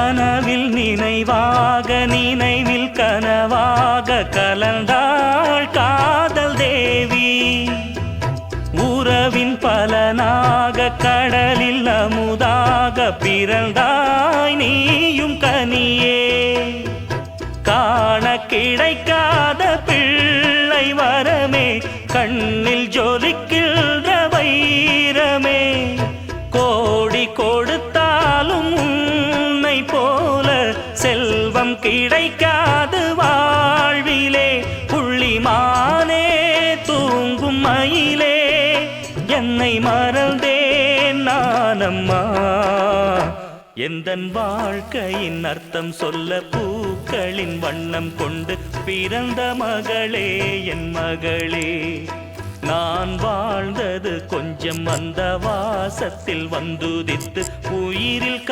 கனவில் நினைவாக நினைவில் கனவாக கலந்தாள் காதல் தேவி. உறவின் பலனாக கடலில் அமுதாக பிறந்தாய் நீயும் கனியே. காண கிடைக்காத பிள்ளை வரமே கண்ணில் ஜொலிக்கின்ற வைரமே. கோடி கொடுத்தாலும் உன்னை போல செல்வம் கிடைக்காது வாழ்விலே. புள்ளிமானே தூங்கும் மயிலே என்னை மறந்தேன் நானம்மா. எந்தன் வாழ்க்கையின் அர்த்தம் சொல்ல பூக்களின் வண்ணம் கொண்டு பிறந்த மகளே என் மகளே. நான் வாழ்ந்தது கொஞ்சம் அந்த வாசத்தில் வந்துதித்து உயிரில்